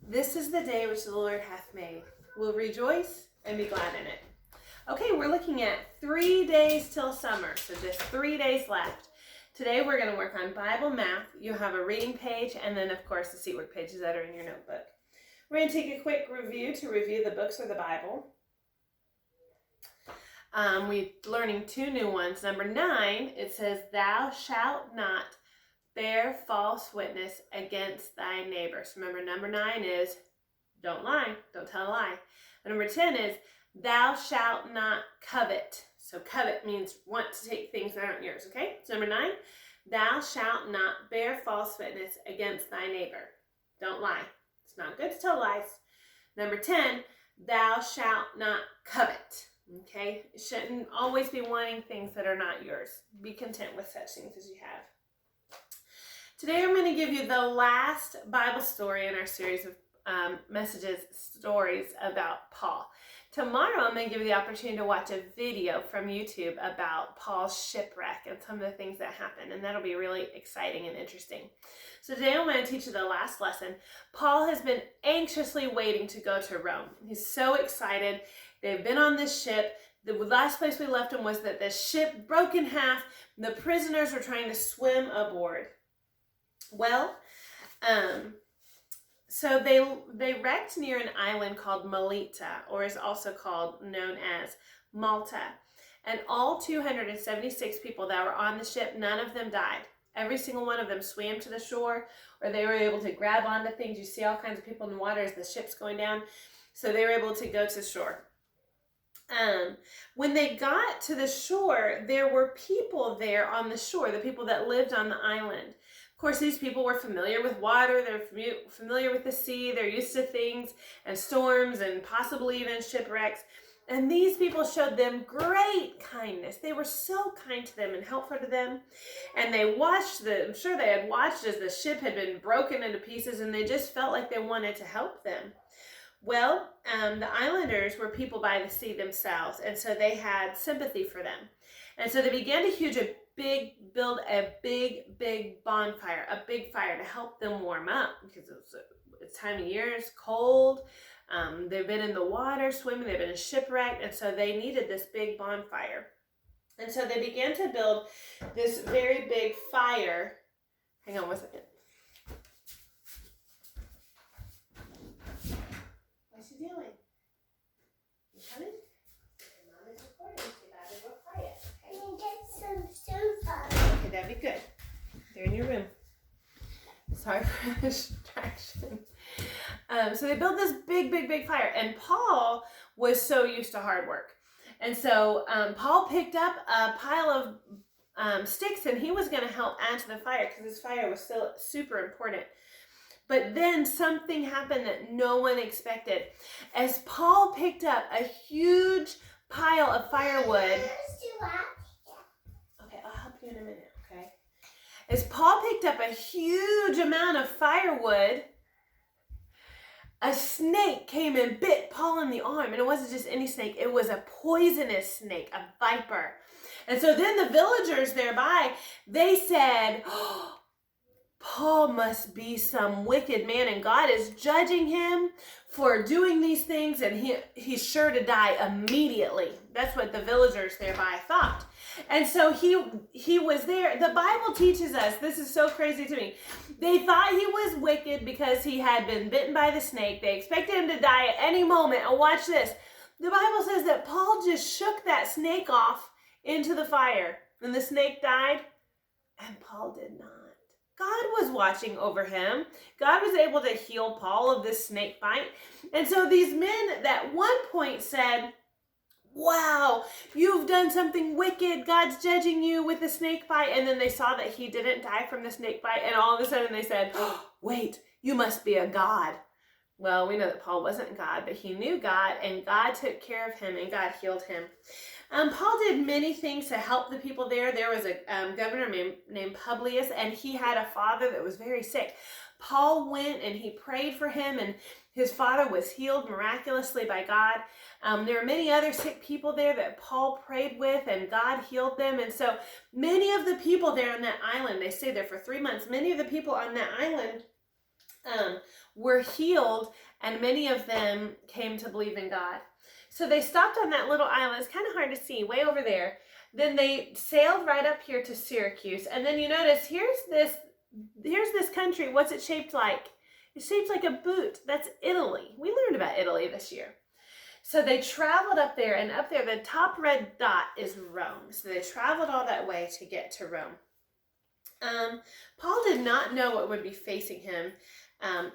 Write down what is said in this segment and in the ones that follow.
This is the day which the Lord hath made. We'll rejoice and be glad in it. Okay, we're looking at 3 days till summer, so just 3 days left. Today we're going to work on Bible math. You'll have a reading page and then, of course, the seat work pages that are in your notebook. We're going to take a quick review to review the books of the Bible. We're learning 2 new ones. Number 9, it says, "Thou shalt not bear false witness against thy neighbor." So remember, number 9 is don't lie, don't tell a lie. And number 10 is thou shalt not covet. So covet means want to take things that aren't yours, okay? So number 9, thou shalt not bear false witness against thy neighbor. Don't lie. It's not good to tell lies. Number 10, thou shalt not covet. Okay? You shouldn't always be wanting things that are not yours. Be content with such things as you have. Today I'm going to give you the last Bible story in our series of stories about Paul. Tomorrow I'm going to give you the opportunity to watch a video from YouTube about Paul's shipwreck and some of the things that happened, and that'll be really exciting and interesting. So today I'm going to teach you the last lesson. Paul has been anxiously waiting to go to Rome. He's so excited. They've been on this ship. The last place we left him was that the ship broke in half. The prisoners were trying to swim aboard. Well, so they wrecked near an island called Melita, or is also known as Malta. And all 276 people that were on the ship, none of them died. Every single one of them swam to the shore, or they were able to grab onto things. You see all kinds of people in the water as the ship's going down. So they were able to go to shore. When they got to the shore, there were people there on the shore, the people that lived on the island. Of course, these people were familiar with water, they're familiar with the sea, they're used to things and storms and possibly even shipwrecks. And these people showed them great kindness. They were so kind to them and helpful to them. And they watched I'm sure they had watched as the ship had been broken into pieces, and they just felt like they wanted to help them. Well, the islanders were people by the sea themselves, and so they had sympathy for them. And so they began to build a big bonfire, a big fire to help them warm up, because it's time of year, it's cold. They've been in the water swimming, they've been shipwrecked, and so they needed this big bonfire. And so they began to build this very big fire. Hang on one second. What's she doing? You coming? Mom is recording, so you gotta go quiet, okay? Can get some sofa? Okay, that'd be good. They're in your room. Sorry for the distraction. So they built this big fire, and Paul was so used to hard work. And so Paul picked up a pile of sticks, and he was going to help add to the fire because this fire was still super important. But then something happened that no one expected. As Paul picked up a huge pile of firewood. Okay, I'll help you in a minute, okay? As Paul picked up a huge amount of firewood, a snake came and bit Paul in the arm. And it wasn't just any snake, it was a poisonous snake, a viper. And so then the villagers thereby, they said, "Oh, Paul must be some wicked man, and God is judging him for doing these things, and he's sure to die immediately." That's what the villagers thereby thought. And so he was there. The Bible teaches us, this is so crazy to me, they thought he was wicked because he had been bitten by the snake. They expected him to die at any moment. And watch this. The Bible says that Paul just shook that snake off into the fire, and the snake died, and Paul did not. God was watching over him. God was able to heal Paul of this snake bite. And so these men at one point said, "Wow, you've done something wicked. God's judging you with a snake bite." And then they saw that he didn't die from the snake bite. And all of a sudden they said, "Oh, wait, you must be a god." Well, we know that Paul wasn't God, but he knew God, and God took care of him, and God healed him. Paul did many things to help the people there. There was a governor named Publius, and he had a father that was very sick. Paul went and he prayed for him, and his father was healed miraculously by God. There were many other sick people there that Paul prayed with, and God healed them. And so many of the people there on that island, they stayed there for 3 months. Many of the people on that island were healed, and many of them came to believe in God. So they stopped on that little island. It's kind of hard to see, way over there. Then they sailed right up here to Syracuse. And then you notice, here's this country. What's it shaped like? It's shaped like a boot. That's Italy. We learned about Italy this year. So they traveled up there, and up there, the top red dot is Rome. So they traveled all that way to get to Rome. Paul did not know what would be facing him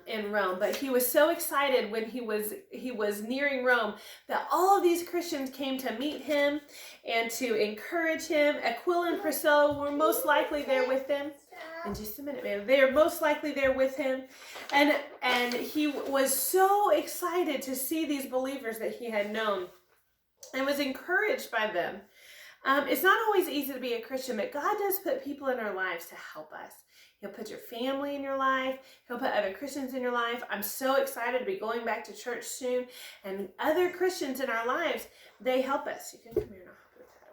in Rome, but he was so excited when he was nearing Rome that all of these Christians came to meet him and to encourage him. Aquila and Priscilla were most likely there with them. In just a minute, man. They are most likely there with him. And he was so excited to see these believers that he had known and was encouraged by them. It's not always easy to be a Christian, but God does put people in our lives to help us. He'll put your family in your life. He'll put other Christians in your life. I'm so excited to be going back to church soon. And other Christians in our lives, they help us. You can come here and I'll help with that,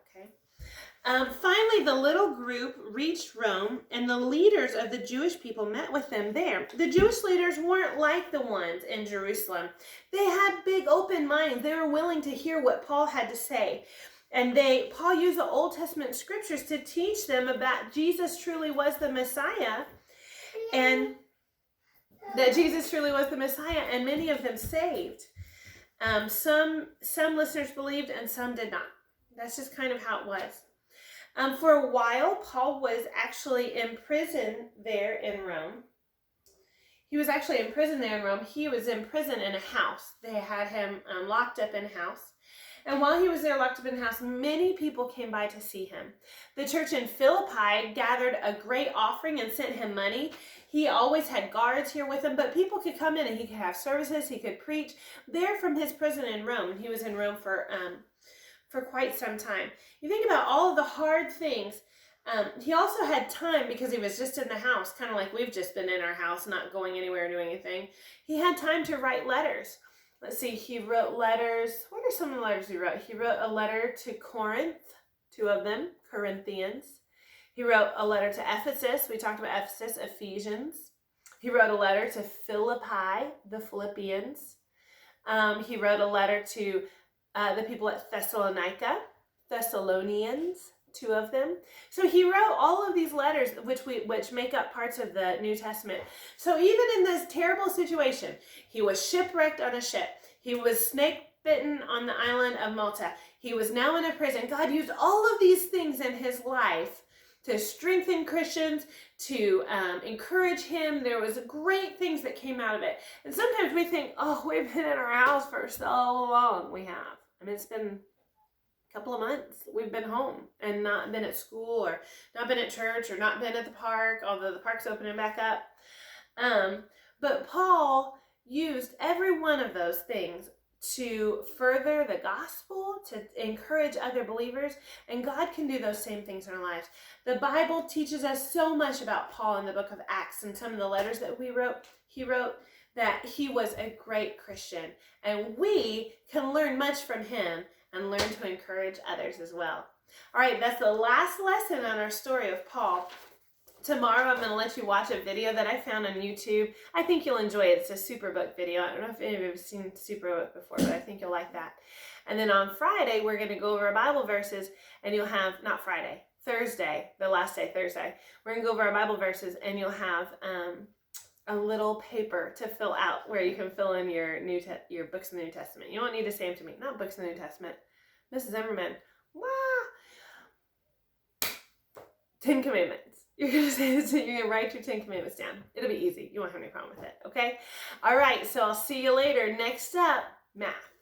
okay? Finally, the little group reached Rome, and the leaders of the Jewish people met with them there. The Jewish leaders weren't like the ones in Jerusalem. They had big open minds. They were willing to hear what Paul had to say. And Paul used the Old Testament scriptures to teach them about Jesus truly was the Messiah, and that Jesus truly was the Messiah, and many of them saved. Some listeners believed and some did not. That's just kind of how it was. For a while, Paul was actually in prison there in Rome. He was actually in prison there in Rome. He was in prison in a house. They had him locked up in a house. And while he was there locked up in the house, many people came by to see him. The church in Philippi gathered a great offering and sent him money. He always had guards here with him, but people could come in and he could have services, he could preach there from his prison in Rome. And he was in Rome for quite some time. You think about all of the hard things. He also had time because he was just in the house, kind of like we've just been in our house, not going anywhere or doing anything. He had time to write letters. Let's see, he wrote letters. What are some of the letters he wrote? He wrote a letter to Corinth, 2 of them, Corinthians. He wrote a letter to Ephesus. We talked about Ephesus, Ephesians. He wrote a letter to Philippi, the Philippians. He wrote a letter to the people at Thessalonica, Thessalonians, 2 of them. So he wrote all of these letters which make up parts of the New Testament. So even in this terrible situation, he was shipwrecked on a ship. He was snake bitten on the island of Malta. He was now in a prison. God used all of these things in his life to strengthen Christians, to encourage him. There was great things that came out of it. And sometimes we think, oh, we've been in our house for so long. We have. I mean, it's been couple of months we've been home and not been at school or not been at church or not been at the park, although the park's opening back up. But Paul used every one of those things to further the gospel, to encourage other believers, and God can do those same things in our lives. The Bible teaches us so much about Paul in the book of Acts, and some of the letters that he wrote that he was a great Christian, and we can learn much from him and learn to encourage others as well. All right, that's the last lesson on our story of Paul. Tomorrow I'm going to let you watch a video that I found on YouTube. I think you'll enjoy it. It's a Superbook video. I don't know if any of you have seen Superbook before, but I think you'll like that. And then on Friday, we're going to go over our Bible verses, and you'll have, not Friday, Thursday, the last day, Thursday. We're going to go over our Bible verses, and you'll have a little paper to fill out where you can fill in your books in the New Testament. You don't need to say them to me. Not books in the New Testament. Mrs. Zimmerman. Wah! 10 Commandments. You're going to say this, you're going to write your 10 Commandments down. It'll be easy. You won't have any problem with it, okay? All right, so I'll see you later. Next up, math.